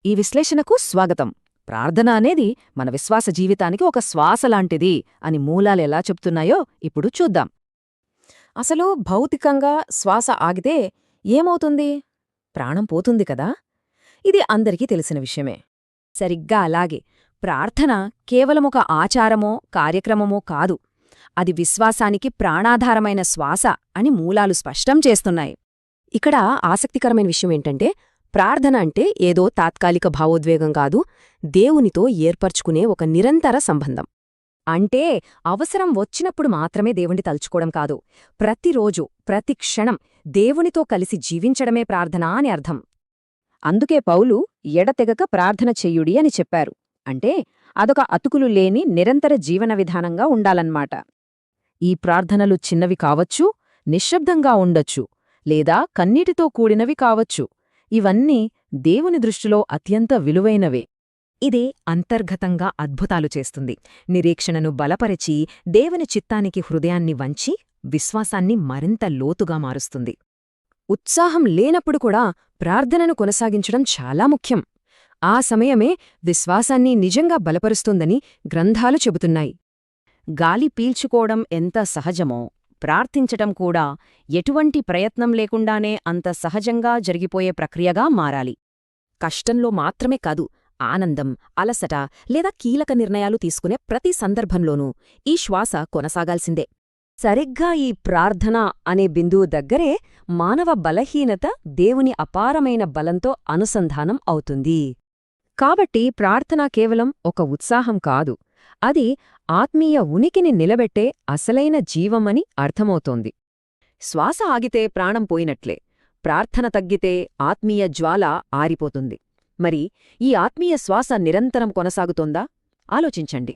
ఈ విశ్లేషణకు స్వాగతం. ప్రార్థన అనేది మన విశ్వాస జీవితానికి ఒక శ్వాసలాంటిది అని మూలాలెలా చెప్తున్నాయో ఇప్పుడు చూద్దాం. అసలు భౌతికంగా శ్వాస ఆగితే ఏమవుతుంది? ప్రాణం పోతుంది కదా. ఇది అందరికీ తెలిసిన విషయమే. సరిగ్గా అలాగే ప్రార్థన కేవలమొక ఆచారమో కార్యక్రమమో కాదు, అది విశ్వాసానికి ప్రాణాధారమైన శ్వాస అని మూలాలు స్పష్టం చేస్తున్నాయి. ఇక్కడ ఆసక్తికరమైన విషయమేంటంటే, ప్రార్థన అంటే ఏదో తాత్కాలిక భావోద్వేగం కాదు, దేవునితో ఏర్పర్చుకునే ఒక నిరంతర సంబంధం. అంటే అవసరం వచ్చినప్పుడు మాత్రమే దేవుణ్ణి తలుచుకోవడం కాదు, ప్రతిరోజు ప్రతి క్షణం దేవునితో కలిసి జీవించడమే ప్రార్థన అని అర్థం. అందుకే పౌలు ఎడతెగక ప్రార్థన చెయ్యుడి అని చెప్పారు. అంటే అదొక అతుకులు లేని నిరంతర జీవన విధానంగా ఉండాలన్నమాట. ఈ ప్రార్థనలు చిన్నవి కావచ్చు, నిశ్శబ్దంగా ఉండొచ్చు, లేదా కన్నీటితో కూడినవి కావచ్చు. ఇవన్నీ దేవుని దృష్టిలో అత్యంత విలువైనవే. ఇదే అంతర్గతంగా అద్భుతాలు చేస్తుంది. నిరీక్షణను బలపరిచి దేవుని చిత్తానికి హృదయాన్ని వంచి విశ్వాసాన్ని మరింత లోతుగా మారుస్తుంది. ఉత్సాహం లేనప్పుడు కూడా ప్రార్థనను కొనసాగించడం చాలా ముఖ్యం. ఆ సమయమే విశ్వాసాన్ని నిజంగా బలపరుస్తుందని గ్రంథాలు చెబుతున్నాయి. గాలి పీల్చుకోవడం ఎంత సహజమో, ప్రార్థించటం కూడా ఎటువంటి ప్రయత్నం లేకుండానే అంత సహజంగా జరిగిపోయే ప్రక్రియగా మారాలి. కష్టంలో మాత్రమే కాదు, ఆనందం, అలసట లేదా కీలక నిర్ణయాలు తీసుకునే ప్రతి సందర్భంలోనూ ఈ శ్వాస కొనసాగాల్సిందే. సరిగ్గా ఈ ప్రార్థన అనే బిందువు దగ్గరే మానవ బలహీనత దేవుని అపారమైన బలంతో అనుసంధానం అవుతుంది. కాబట్టి ప్రార్థన కేవలం ఒక ఉత్సాహం కాదు, అది ఆత్మీయ ఉనికిని నిలబెట్టే అసలైన జీవమని అర్థమవుతోంది. శ్వాస ఆగితే ప్రాణం పోయినట్లే, ప్రార్థన తగ్గితే ఆత్మీయ జ్వాల ఆరిపోతుంది. మరి ఈ ఆత్మీయ శ్వాస నిరంతరం కొనసాగుతోందా? ఆలోచించండి.